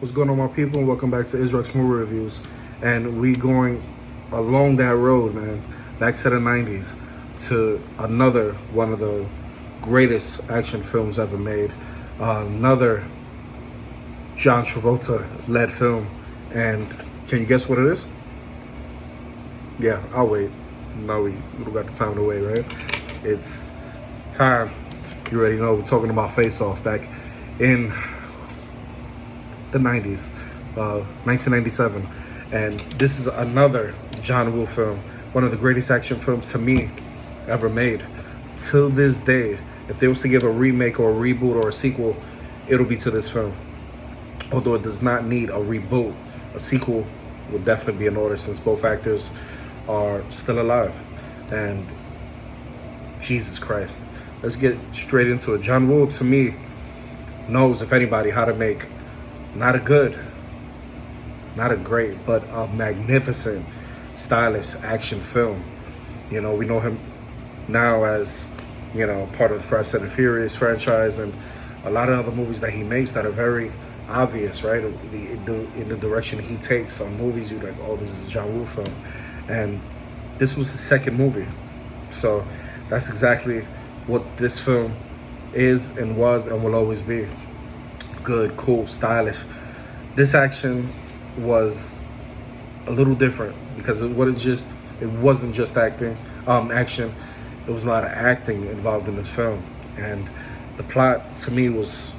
What's going on, my people? Welcome back to Israel's Movie Reviews. And we going along that road, man, back to the 90s, to another one of the greatest action films ever made. Another John Travolta-led film. And can you guess what it is? Yeah, I'll wait. No, we don't got the time to wait, right? It's time. You already know, we're talking about Face Off back in the 90s, 1997. And this is another John Woo film, one of the greatest action films to me ever made. Till this day, if they was to give a remake or a reboot or a sequel, it'll be to this film. Although it does not need a reboot, a sequel would definitely be in order since both actors are still alive. And Jesus Christ, let's get straight into it. John Woo, to me, knows, if anybody, how to make not a good, not a great, but a magnificent, stylish action film. You know, we know him now as, you know, part of the Fast and the Furious franchise and a lot of other movies that he makes that are very obvious, right? In the direction he takes on movies, you're like, oh, this is a John Woo film. And this was his second movie. So that's exactly what this film is and was and will always be. Good, cool, stylish. This action was a little different because it wasn't just action. There was a lot of acting involved in this film, and the plot to me was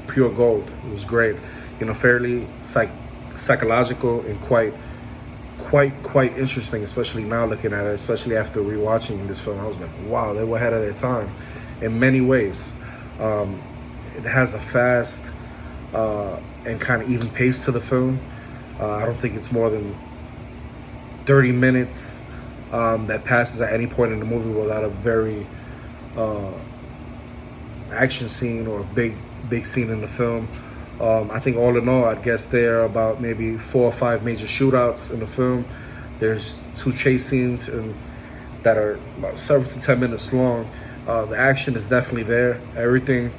pure gold. It was great, you know, fairly psychological and quite interesting, especially now looking at it, especially after rewatching this film. I was like, wow, they were ahead of their time in many ways. It has a fast and kind of even pace to the film. I don't think it's more than 30 minutes that passes at any point in the movie without a very action scene or big scene in the film. I think all in all, I'd guess there are about maybe 4 or 5 major shootouts in the film. There's 2 chase scenes that are about 7 to 10 minutes long. The action is definitely there. Everything,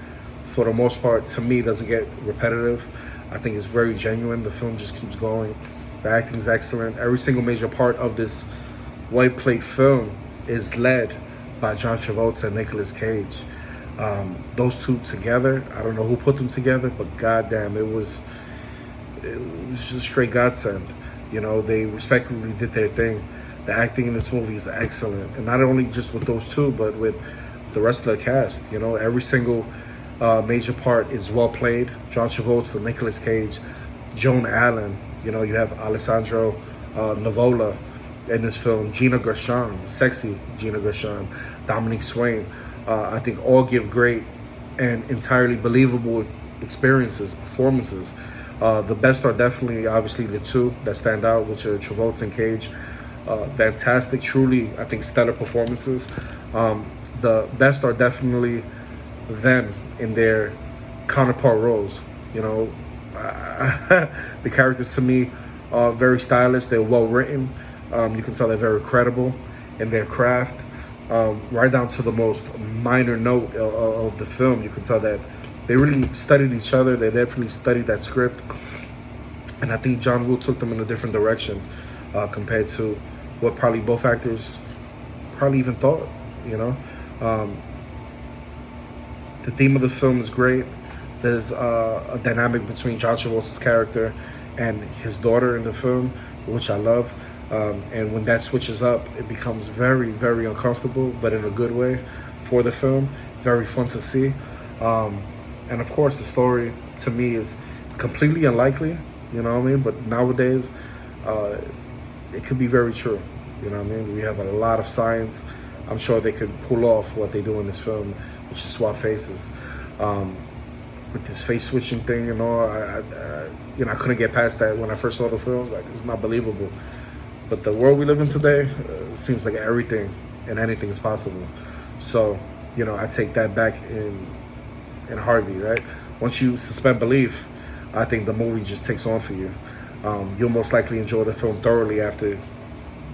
for the most part, to me, doesn't get repetitive. I think it's very genuine. The film just keeps going. The acting is excellent. Every single major part of this white plate film is led by John Travolta and Nicolas Cage. Those two together, I don't know who put them together, but goddamn, it was just a straight godsend. You know, they respectively did their thing. The acting in this movie is excellent, and not only just with those two, but with the rest of the cast. You know, every single major part is well played. John Travolta, Nicolas Cage, Joan Allen. You know, you have Alessandro Nivola in this film, Gina Gershon, sexy Gina Gershon, Dominique Swain. I think all give great and entirely believable experiences, performances. The best are definitely, obviously, the two that stand out, which are Travolta and Cage. Fantastic, truly, I think, stellar performances. The best are definitely them in their counterpart roles. You know, the characters to me are very stylish. They're well written. You can tell they're very credible in their craft. Right down to the most minor note of the film, you can tell that they really studied each other. They definitely studied that script, and I think John Woo took them in a different direction compared to what probably both actors probably even thought. You know, the theme of the film is great. There's a dynamic between John Travolta's character and his daughter in the film, which I love. And when that switches up, it becomes very, very uncomfortable, but in a good way for the film. Very fun to see. And of course, the story to me is completely unlikely, you know what I mean? But nowadays, it could be very true, you know what I mean? We have a lot of science. I'm sure they could pull off what they do in this film, which is swap faces. With this face switching thing and all, I couldn't get past that when I first saw the film. Like, it's not believable. But the world we live in today seems like everything and anything is possible. So, you know, I take that back in a heartbeat, right? Once you suspend belief, I think the movie just takes on for you. You'll most likely enjoy the film thoroughly after,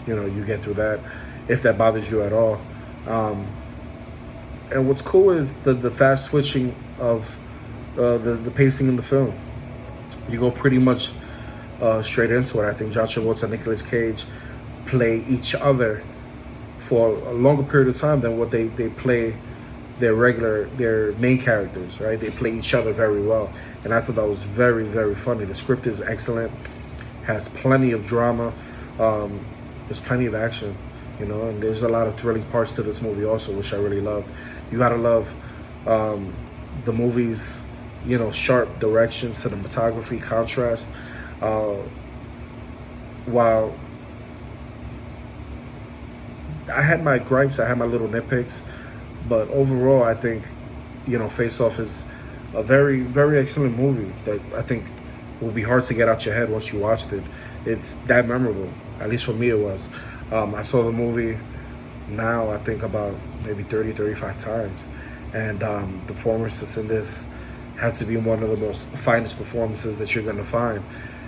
you know, you get through that, if that bothers you at all. And what's cool is the fast switching of the pacing in the film. you go pretty much straight into it. I think John Travolta and Nicolas Cage play each other for a longer period of time than what they play their main characters, right? They play each other very well. And I thought that was very, very funny. The script is excellent, has plenty of drama, there's plenty of action, and there's a lot of thrilling parts to this movie also, which I really loved. You gotta love the movie's, sharp direction, cinematography, contrast. While I had my gripes, I had my little nitpicks, but overall, I think, Face Off is a very, very excellent movie that I think will be hard to get out your head once you watched it. It's that memorable, at least for me it was. I saw the movie now, I think about maybe 30, 35 times. And the performances in this had to be one of the most finest performances that you're going to find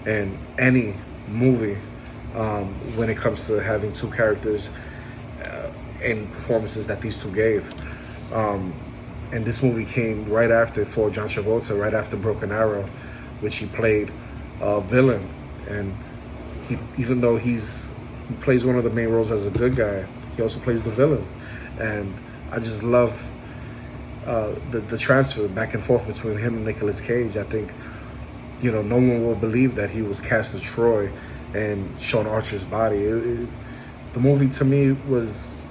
in any movie when it comes to having two characters and performances that these two gave. And this movie came right after, for John Travolta, right after Broken Arrow, which he played a villain. And even though he plays one of the main roles as a good guy, he also plays the villain. And I just love the transfer back and forth between him and Nicolas Cage. I think, no one will believe that he was Castor Troy and Sean Archer's body. The movie to me was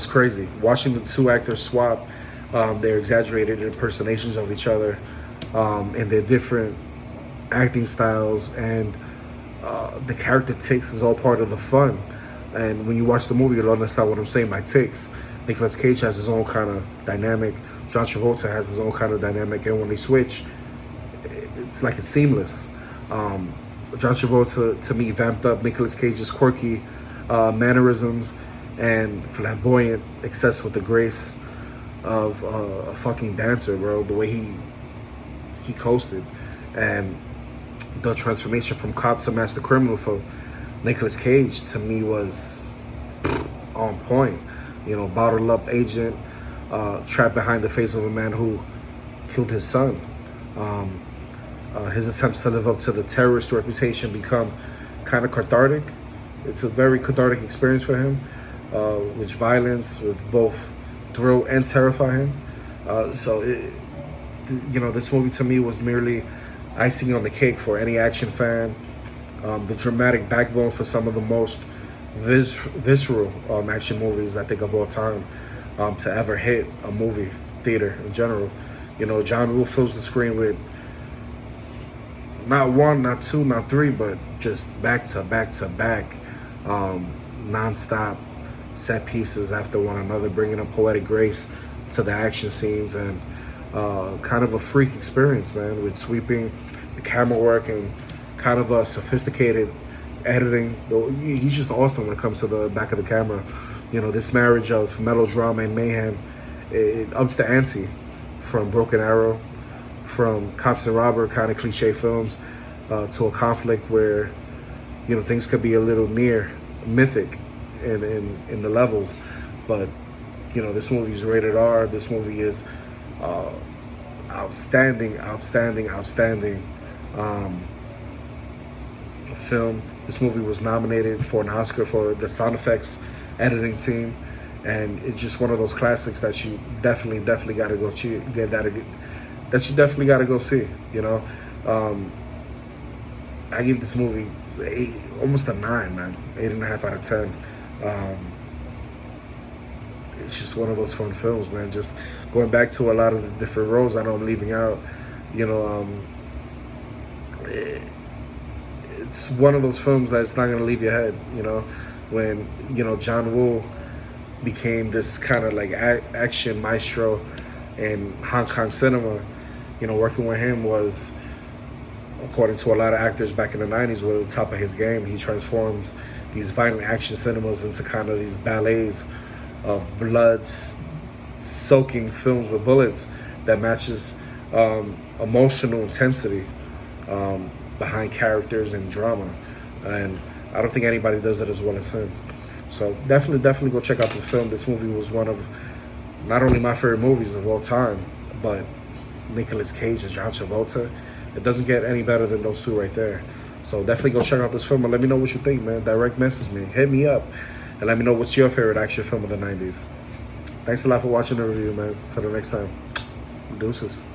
crazy. Watching the two actors swap their exaggerated impersonations of each other and their different acting styles, and the character tics is all part of the fun. And when you watch the movie, you'll understand what I'm saying by tics. Nicolas Cage has his own kind of dynamic. John Travolta has his own kind of dynamic. And when they switch, it's like it's seamless. John Travolta, to me, vamped up Nicolas Cage's quirky mannerisms and flamboyant excess with the grace of a fucking dancer, bro. The way he coasted. And the transformation from cop to master criminal for Nicolas Cage, to me, was on point. Bottled up agent, trapped behind the face of a man who killed his son. His attempts to live up to the terrorist reputation become kind of cathartic. It's a very cathartic experience for him, with violence, with both thrill and terrify him. This movie to me was merely icing on the cake for any action fan. The dramatic backbone for some of the most visceral action movies, I think, of all time, to ever hit a movie theater in general. John Woo fills the screen with not one, not two, not three, but just back to back to back, non-stop set pieces after one another, bringing a poetic grace to the action scenes, and kind of a freak experience, man, with sweeping the camera work and kind of a sophisticated editing. He's just awesome when it comes to the back of the camera. This marriage of melodrama and mayhem, it ups the ante from Broken Arrow, from cops and robber kind of cliche films, to a conflict where, things could be a little near mythic in the levels. But, this movie's rated R. This movie is outstanding film. This movie was nominated for an Oscar for the sound effects editing team, and it's just one of those classics that you definitely got to go that you definitely got to go see. I give this movie almost a 9, man, 8.5 out of 10. It's just one of those fun films, man. Just going back to a lot of the different roles I know I'm leaving out, it's one of those films that's not going to leave your head, when, John Woo became this kind of like action maestro in Hong Kong cinema. Working with him was, according to a lot of actors back in the 90s, was the top of his game. He transforms these violent action cinemas into kind of these ballets of blood-soaking films with bullets that matches emotional intensity behind characters and drama. And I don't think anybody does it as well as him. So definitely go check out this film. This movie was one of not only my favorite movies of all time, but Nicolas Cage and John Travolta. It doesn't get any better than those two right there. So definitely go check out this film and let me know what you think, man. Direct message me, hit me up, and let me know what's your favorite action film of the 90s. Thanks a lot for watching the review, man. For the next time, deuces.